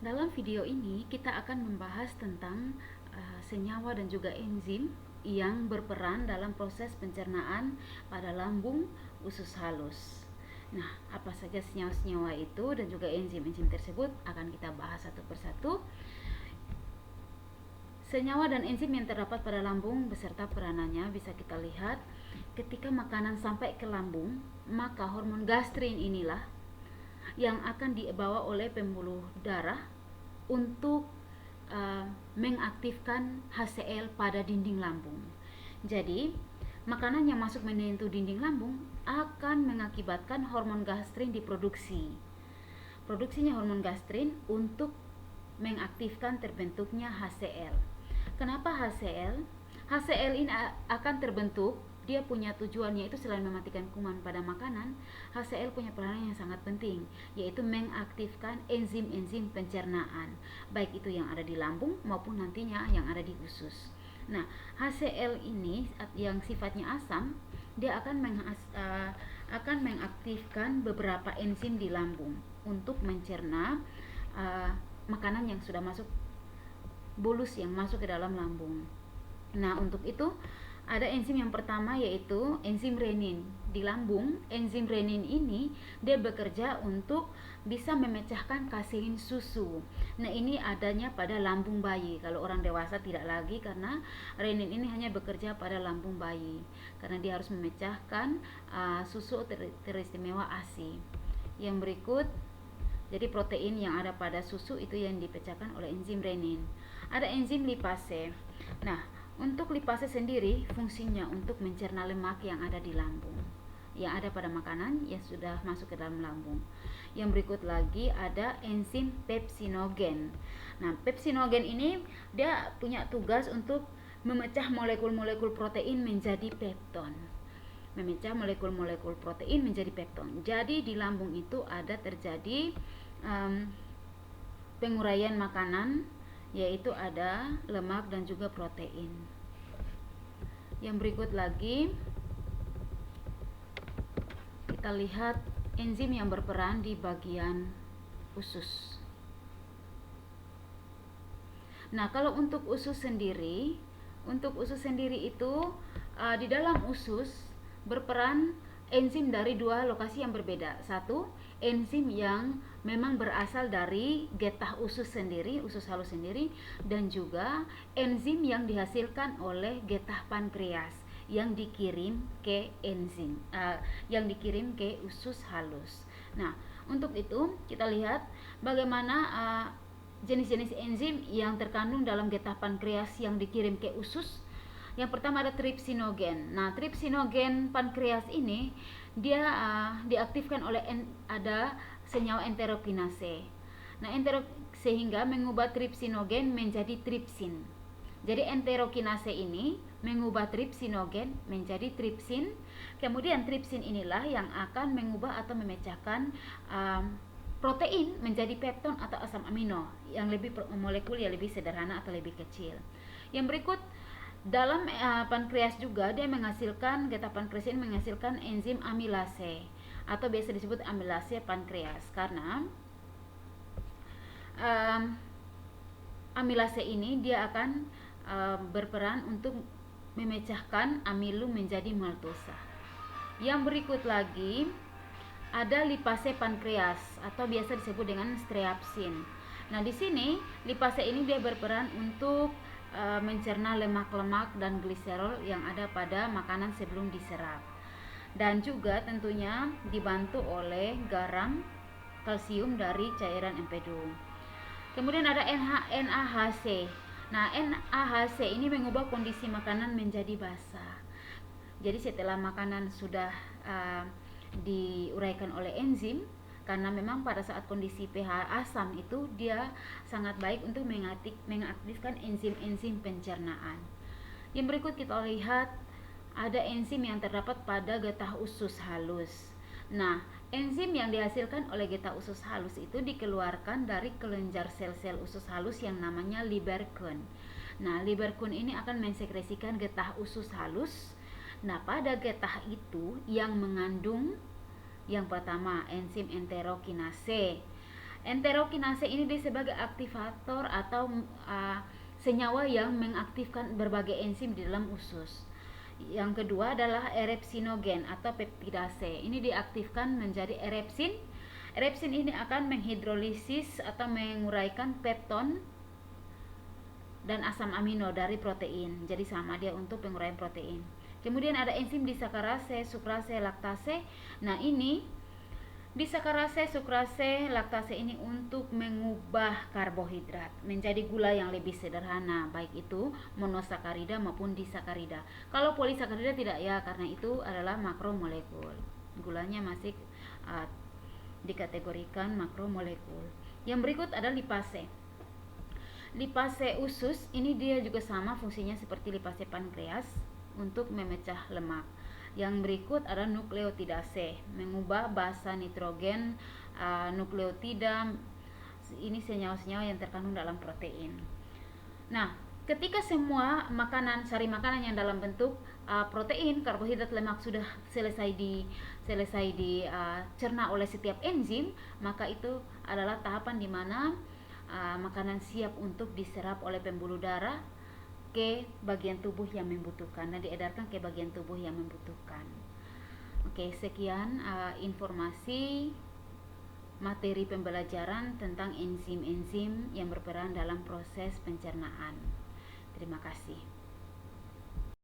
Dalam video ini kita akan membahas tentang senyawa dan juga enzim yang berperan dalam proses pencernaan pada lambung usus halus. Nah, apa saja senyawa-senyawa itu dan juga enzim-enzim tersebut akan kita bahas satu persatu. Senyawa dan enzim yang terdapat pada lambung beserta peranannya bisa kita lihat ketika makanan sampai ke lambung, maka hormon gastrin inilah yang akan dibawa oleh pembuluh darah untuk mengaktifkan HCl pada dinding lambung. Jadi, makanan yang masuk menyentuh dinding lambung akan mengakibatkan hormon gastrin diproduksi. Produksinya hormon gastrin untuk mengaktifkan terbentuknya HCl. Kenapa HCl? HCl ini akan terbentuk, dia punya tujuannya itu selain mematikan kuman pada makanan, HCl punya peranan yang sangat penting, yaitu mengaktifkan enzim-enzim pencernaan, baik itu yang ada di lambung maupun nantinya yang ada di usus. Nah, HCl ini yang sifatnya asam, dia akan mengaktifkan beberapa enzim di lambung untuk mencerna makanan yang sudah masuk, bolus yang masuk ke dalam lambung. Nah, untuk itu ada enzim yang pertama yaitu enzim renin. Di lambung, enzim renin ini dia bekerja untuk bisa memecahkan kasein susu. Nah, ini adanya pada lambung bayi. Kalau orang dewasa tidak lagi, karena renin ini hanya bekerja pada lambung bayi. Karena dia harus memecahkan susu teristimewa ASI. Yang berikut, jadi protein yang ada pada susu itu yang dipecahkan oleh enzim renin. Ada enzim lipase. Nah, untuk lipase sendiri fungsinya untuk mencerna lemak yang ada di lambung, yang ada pada makanan yang sudah masuk ke dalam lambung. Yang berikut lagi ada enzim pepsinogen. Nah, pepsinogen ini dia punya tugas untuk memecah molekul-molekul protein menjadi pepton. Memecah molekul-molekul protein menjadi pepton. Jadi di lambung itu ada terjadi penguraian makanan, yaitu ada lemak dan juga protein. Yang berikut lagi kita lihat enzim yang berperan di bagian usus. Nah, kalau untuk usus sendiri itu di dalam usus berperan enzim dari dua lokasi yang berbeda. Satu, enzim yang memang berasal dari getah usus sendiri, usus halus sendiri, dan juga enzim yang dihasilkan oleh getah pankreas yang dikirim ke yang dikirim ke usus halus. Nah, untuk itu kita lihat bagaimana jenis-jenis enzim yang terkandung dalam getah pankreas yang dikirim ke usus. Yang pertama ada tripsinogen. Nah, tripsinogen pankreas ini dia diaktifkan oleh ada senyawa enterokinase. Nah, sehingga mengubah tripsinogen menjadi tripsin. Jadi enterokinase ini mengubah tripsinogen menjadi tripsin. Kemudian tripsin inilah yang akan mengubah atau memecahkan protein menjadi pepton atau asam amino yang lebih molekul yang lebih sederhana atau lebih kecil. Yang berikut, dalam pankreas juga dia menghasilkan, getah pankreas ini menghasilkan enzim amilase atau biasa disebut amilase pankreas, karena amilase ini dia akan berperan untuk memecahkan amilum menjadi maltosa. Yang berikut lagi ada lipase pankreas atau biasa disebut dengan streapsin. Nah, di sini lipase ini dia berperan untuk mencerna lemak-lemak dan gliserol yang ada pada makanan sebelum diserap, dan juga tentunya dibantu oleh garam, kalsium dari cairan empedu. Kemudian ada NAHC. Nah, NAHC ini mengubah kondisi makanan menjadi basah. Jadi setelah makanan sudah diuraikan oleh enzim, karena memang pada saat kondisi pH asam itu dia sangat baik untuk mengaktifkan enzim-enzim pencernaan. Yang berikut kita lihat ada enzim yang terdapat pada getah usus halus. Nah, enzim yang dihasilkan oleh getah usus halus itu dikeluarkan dari kelenjar sel-sel usus halus yang namanya liberkun. Nah, liberkun ini akan mensekresikan getah usus halus. Nah, pada getah itu yang mengandung yang pertama enzim enterokinase. Enterokinase ini dia sebagai aktivator atau senyawa yang mengaktifkan berbagai enzim di dalam usus. Yang kedua adalah erepsinogen atau peptidase. Ini diaktifkan menjadi erepsin. Erepsin ini akan menghidrolisis atau menguraikan pepton dan asam amino dari protein. Jadi sama dia untuk penguraian protein. Kemudian ada enzim disakarase, sukrase, laktase. Nah, ini disakarase, sukrase, laktase ini untuk mengubah karbohidrat menjadi gula yang lebih sederhana, baik itu monosakarida maupun disakarida. Kalau polisakarida tidak ya, karena itu adalah makromolekul. Gulanya masih dikategorikan makromolekul. Yang berikut ada lipase. Lipase usus ini dia juga sama fungsinya seperti lipase pankreas untuk memecah lemak. Yang berikut ada nukleotidase, mengubah basa nitrogen nukleotida. Ini senyawa-senyawa yang terkandung dalam protein. Nah, ketika semua makanan, sari makanan yang dalam bentuk protein, karbohidrat, lemak sudah selesai dicerna oleh setiap enzim, maka itu adalah tahapan di mana makanan siap untuk diserap oleh pembuluh darah ke bagian tubuh yang membutuhkan dan diedarkan ke bagian tubuh yang membutuhkan. Oke, sekian informasi materi pembelajaran tentang enzim-enzim yang berperan dalam proses pencernaan. Terima kasih.